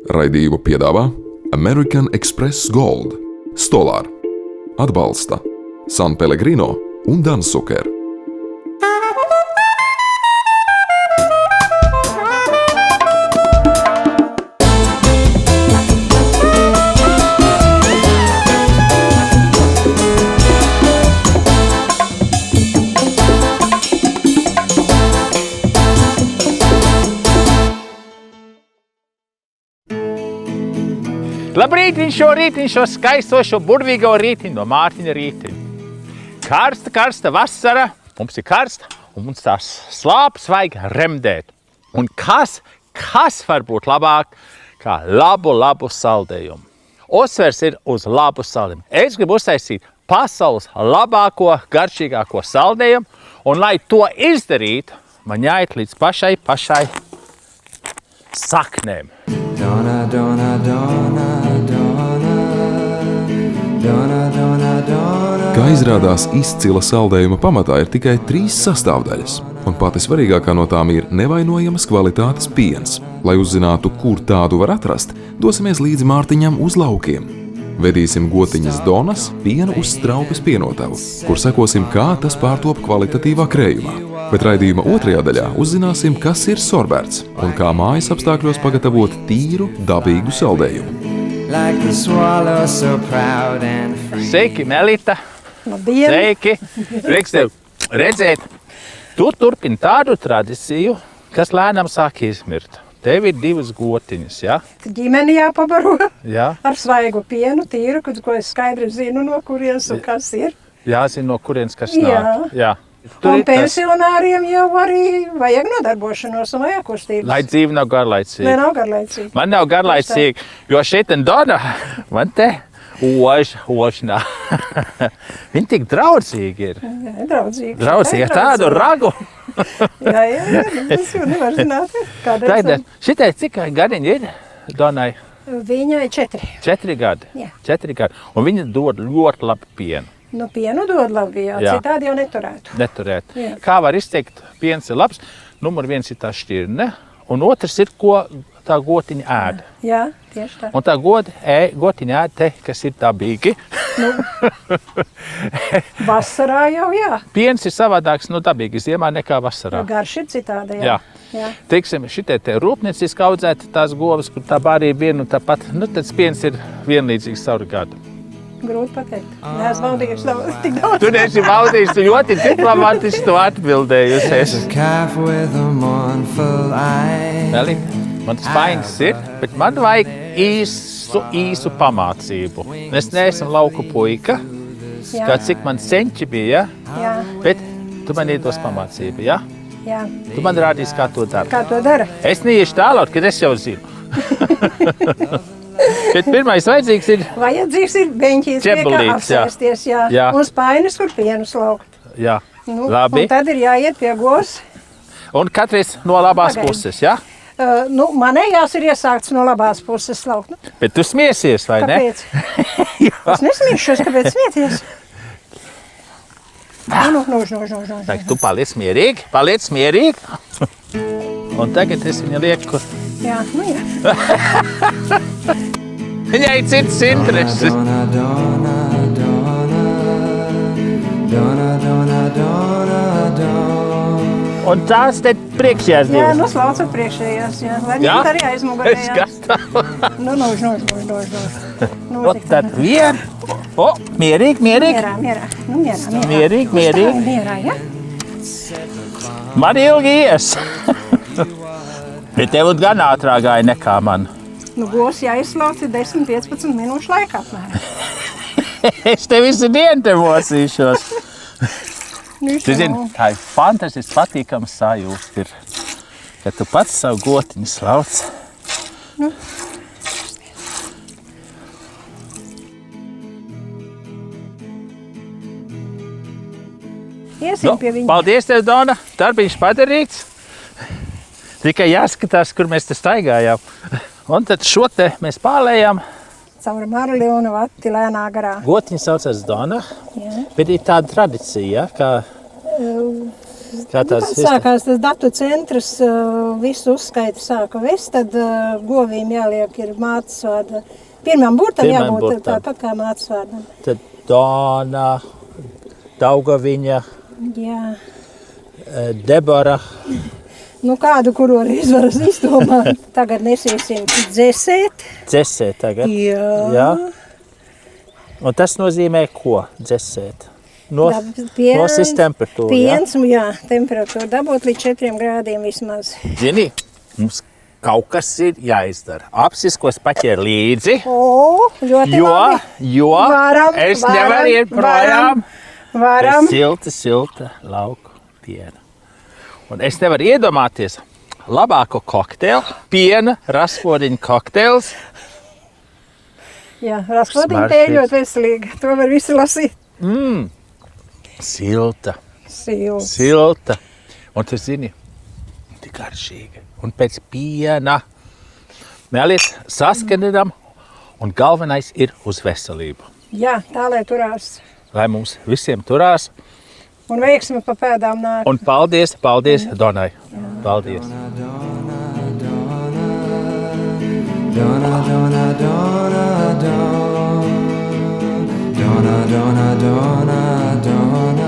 Raidījumu piedāvā American Express Gold, Stolar, atbalsta San Pellegrino un Dansuker. Labrītiņ, šo skaistošo burvīgo rītiņu no Mārtiņa Rītiņa. Karsta vasara, mums ir karsta un mums tās slāpes vajag remdēt. Un kas var būt labāk kā labu saldējumu? Uzsvers ir uz labu saldējumu. Es gribu uztaisīt pasaules labāko, garšīgāko saldējumu, un lai to izdarītu, man jāiet līdz pašai saknēm. Donna, Donna, Donna, Donna, Donna, Donna, Donna. Kā izrādās, izcila saldējuma pamatā ir tikai 3 sastāvdaļas, un pati svarīgākā no tām ir nevainojamas kvalitātes piens. Lai uzzinātu, kur tādu var atrast, dosimies līdzi Mārtiņam uz laukiem. Vedīsim gotiņas Donas pienu uz straupes pienotavu, kur sekosim, kā tas pārtop kvalitatīvā krējumā. Bet raidījuma otrajā daļā uzzināsim, kas ir sorbērts un kā mājas apstākļos pagatavot tīru, dabīgu saldējumu. Like the swallow so proud and free. Sveiki, Melita! Labdien! Sveiki! Prieks tev redzēt! Tu turpini tādu tradīciju, kas lēnām sāk izmirt. Tev ir 2 gotiņas, ja? Ģimeni jāpabaro Jā. ar svaigu pienu, tīru, ko es skaidri zinu, no kurienes un kas ir. Jāzina, no kurienes kas Jā. nāk. Jā. Tur Un ir tas, pensionāriem jau arī vajag nodarbošanos un vajag kustības. lai dzīve nav garlaicīga. Lai nav garlaicīgi. Man nav garlaicīgi, jo šeit un Dona, man te ožnā. Viņi tik draudzīgi ir. Jā, draudzīgi. Draudzīgi ar tādu ragu. Jā, es jau nevaru zināt, kādēļ. Tagad, šitai cik gadiņi ir Donai? Viņai 4. 4 gadi. Jā. 4 gadi. Un viņa dod ļoti labu pienu. Nu, pienu dod labi, jā. Jā. Citādi jau neturētu. Neturēt. Jā. Kā var izteikt, piens ir labs. Numur 1 ir tā šķirne, un otrs ir, ko tā gotiņa ēd. Jā, tieši tā. Un tā gotiņa ēd te, kas ir dabīgi. Vasarā jau, jā. Piens ir savādāks no dabīgi ziemā nekā vasarā. Garš ir citādi, Jā. Jā. Teiksim, šitie te rūpnieciski audzēti tās govas, kur tā barība viena un tāpat, nu tas piens ir vienlīdzīgs cauri gadu. Grūti pateikt. Neesmu baudījuši tik daudz. Tu neesi baudījis, tu ļoti diplomātiski to atbildējusies. A calf with a mournful eye. Melita, man tas vainas ir, bet man vajag īsu pamācību. Es neesmu lauku puika, Jā. kā cik man senči bija, Jā, bet tu man iedos pamācību, ja? jā. Tu man rādīsi, kā to dara. Kā to dara? Es neiešu tālāk, kad es jau zinu. Bet pirmais vajadzīgs ir, Vajadzīgs ir beņķīts, pie kā Ķebelīts, jā. apsēsties, jā. Jā. Un spainis, kur pienu slaukt. jā, Nu, labi. Un tad ir jāiet pie govs. Un katrs no labās Pagaidi. puses, ja? Manējās ir iesākts no labās puses slaukt. Nu, Bet tu smiesies, vai ne? kāpēc? Es nesmīšos, kāpēc smieties? Nož. Tak, tu paliec mierīgi. Un tagad es viņu lieku. Jā, nu jā. Viņai ir cits intereses. Donna, Donna, Donna, Donna, Donna, Donna, Donna. Un tās te priekšējās Jā, divas. nu slaucat priekšējās, jā. Lai Jā? ņemt arī Es aizmugurējās. gatavu. Nu, nož. O, tad vien. O, mierīgi. Mierā. Nu, mierā. Mierīgi. Mierā, jā. Man ilgi ies. Bet tev gan ātrāk gāja nekā man. Nu, govs jāizslauc 10-15 minūšu laikā apmēram. Es te visu dienu te mosīšos. Nu, Tu zini, tā ir fantastiski patīkama sajūta ir, kad tu pats savu gotiņu slauc. Iesim pie viņa. Paldies tev, Dona. Darbiņš padarīts. Tikai jāskatās, kur mēs te staigājām. Un tad šo te mēs pārlējām. Caur marli un vati lēnā garā. Gotiņa saucas Dona, Jā. bet ir tāda tradīcija, ka Kā Tad sākās tas datu centrs, visu uzskaiti sāka vest, tad govīm jāliek ir mātes vārda. Pirmām burtam Pirmām jābūt burtam. tāpat kā mātes vārdam. Tad Dona, Daugaviņa, Jā. Debora. Nu kādu, kuru reiz var izdomāt. Tagad nesiesim dzesēt. Dzesē tagad. Jā. Un tas nozīmē ko? Dzesēt. No šīs temperatūras. Piens, jā, temperatūra dabūt līdz 4 grādiem vismaz. Zini, mums kaut kas ir jāizdara. Apsiskos paķēr līdzi, Ļoti labi. jo Varam, es varam, nevaru iet projām. Varam. Silta lauku piena. Un es nevaru iedomāties labāko kokteili, piena rasvodiņu kokteils. Jā, rasvodiņa Smaržīgs. tēja ļoti veselīga. To var visi lasīt. Silta. Sils. Un tu zini, tik garšīgi. Un pēc piena mēliet saskaninam, un galvenais ir uz veselību. Jā, tā lai turās. Lai mums visiem turās. Un veiksmi pa pēdām nāk. Un paldies Donai. Paldies. Donna, Donna, Donna, Donna. Donna, Donna, Donna, Donna.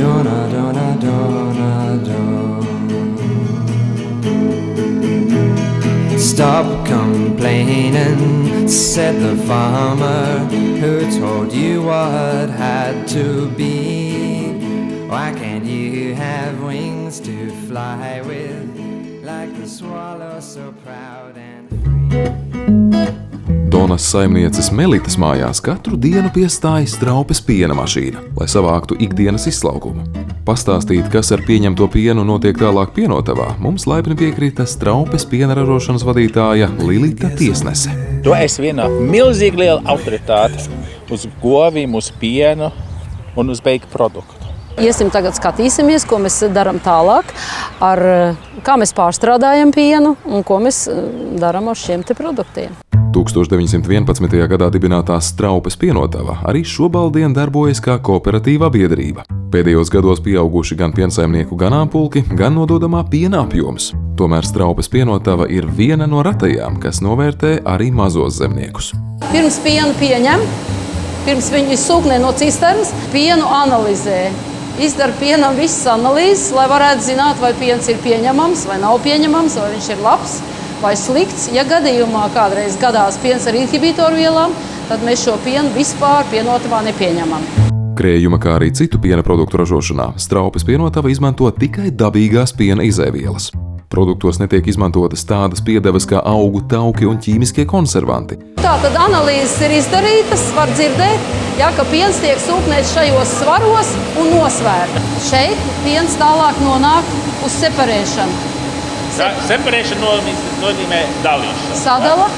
Donna, Donna, Donna, Donna. Stop complaining, said the farmer who told you what had to be. Why can't you have wings to fly with, like the swallow so proud and free? Donas saimnieces Melitas mājās katru dienu piestāja Straupes piena mašīna, lai savāktu ikdienas izslaukumu. Pastāstīt, kas ar pieņemto pienu notiek tālāk pienotavā, mums laipni piekrita Straupes piena ražošanas vadītāja Lilita Tiesnese. Tu esi viena milzīgi liela autoritāte uz govīm, uz pienu un uz beigu produktu. Iesim tagad skatīsimies, ko mēs darām tālāk, kā mēs pārstrādājam pienu un ko mēs darām ar šiem te produktiem. 1911. gadā dibinātā Straupes pienotava arī šobaldien darbojas kā kooperatīvā biedrība. Pēdējos gados pieauguši gan piensaimnieku ganāmpulki, gan nododamā piena apjoms. Tomēr Straupes pienotava ir viena no ratajām, kas novērtē arī mazos zemniekus. Pirms pienu pieņem, pirms viņi sūknē no cisternas, pienu analizē. Izdara pienam visas analīzes, lai varētu zināt, vai piens ir pieņemams vai nav pieņemams, vai viņš ir labs vai slikts. Ja gadījumā kādreiz gadās piens ar inhibitoru vielām, tad mēs šo pienu vispār pienotavā nepieņemam. Krējuma, kā arī citu piena produktu ražošanā, Straupes pienotava izmanto tikai dabīgās piena izēvielas. Produktos netiek izmantotas tādas piedevas kā augu, tauki un ķīmiskie konservanti. Tātad analīzes ir izdarītas, var dzirdēt, ka piens tiek sūknēts šajos svaros un nosvērta. Šeit piens tālāk nonāk uz separēšanu. Separēšana nozīmē dalīšanu. Sadala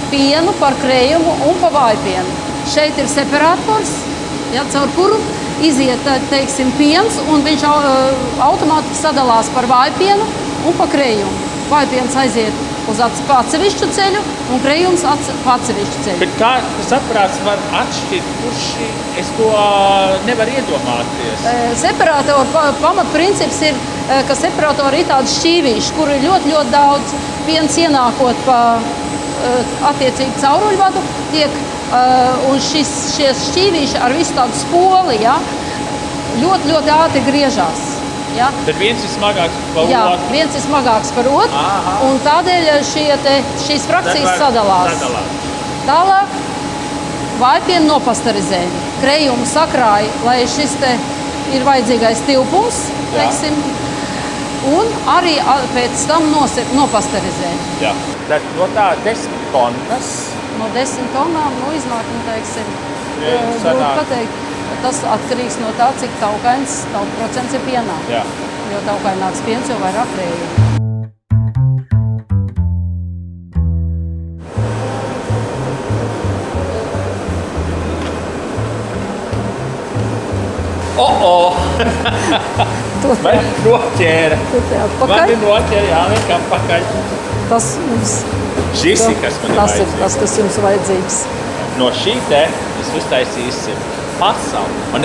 pienu par krējumu un pa vājpienu. Šeit ir separātors, caur kuru iziet, teiksim, piens, un viņš automātiski sadalās par vājpienu un pa krējumu. Vājpiens aiziet uz atsevišķu ceļu un krējums pa atsevišķu ceļu. Bet kā tas aparāts var atšķirt, kurš es to nevaru iedomāties? Separātora pamatprincips ir, ka separatori ir tādi šķīvīši, kur ir ļoti, ļoti daudz. Piens ienākot pa attiecīgi cauruļvadu tiek, un šie šķīvīši ar visu tādu spoli, ļoti, ļoti ātri griežās. Ja? Tad viens ir smagāks par otru. Viens ir smagāks par otru, un tādēļ šīs frakcijas sadalās. Tālāk vājpienu nopasterizē. Krējumu sakrāja, lai šis te ir vajadzīgais tilpums, teiksim, un arī pēc tam nopasterizē. Jā. Tad no tā 10 tonnas. No 10 tonnām, iznāk, teiksim, grūti pateikt. Tas atkarīgs no tā, cik taukains procents ir pienā. Jā. Jo taukaināks piens, jo vairāk krējuma. Man noķēra. Man ir noķēra, jāliek atpakaļ. Tas mums... Šis ir, kas man ir vajadzīgs. Tas ir tas, kas jums vajadzīgs. No šī te mēs uztaisīsim pasauli. Un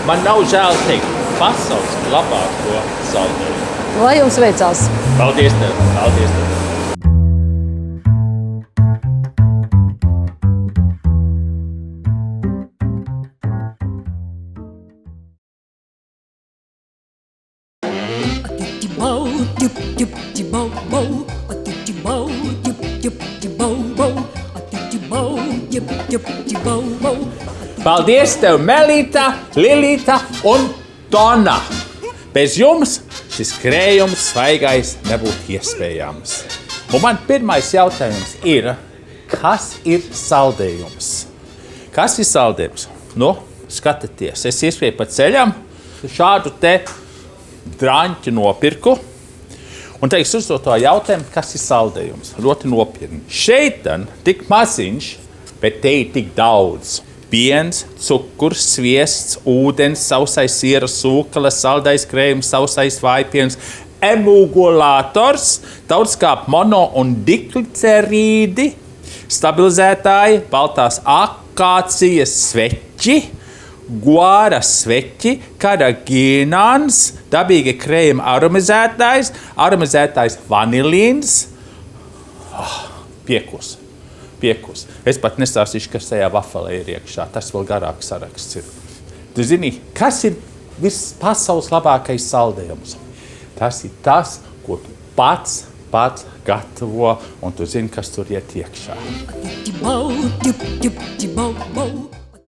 man nav žēl teikt, pasaules labāko saldējumu. Lai jums veicās! Paldies tev! Paldies tev! Paldies tev, Melita, Lilita un Donna! Bez jums šis krējums svaigais nebūtu iespējams. Un man pirmais jautājums ir, kas ir saldējums? Kas ir saldējums? Nu, skatieties, es ieskrēju pa ceļam, šādu te draņķi nopirku. Un teiks uzdot to jautājumu, kas ir saldējums. Ļoti nopietni. Šeit tik maziņš, bet te ir tik daudz. Piens, cukurs, sviests, ūdens, sausais siera, sūkala, saldais krējums, sausais vājpiens, emulgulātors, daudzkāp mono un diglicerīdi, stabilizētāji, baltās akācijas sveķi, guāra sveķi, karagīnāns, dabīgi krējuma aromatizētājs vanilīns. Piekus. Es pat nestāstīšu, kas tajā vafelē ir iekšā. Tas vēl garāks saraksts ir. Tu zini, kas ir viss pasaules labākais saldējums? Tas ir tas, ko tu pats gatavo, un tu zini, kas tur iet iekšā.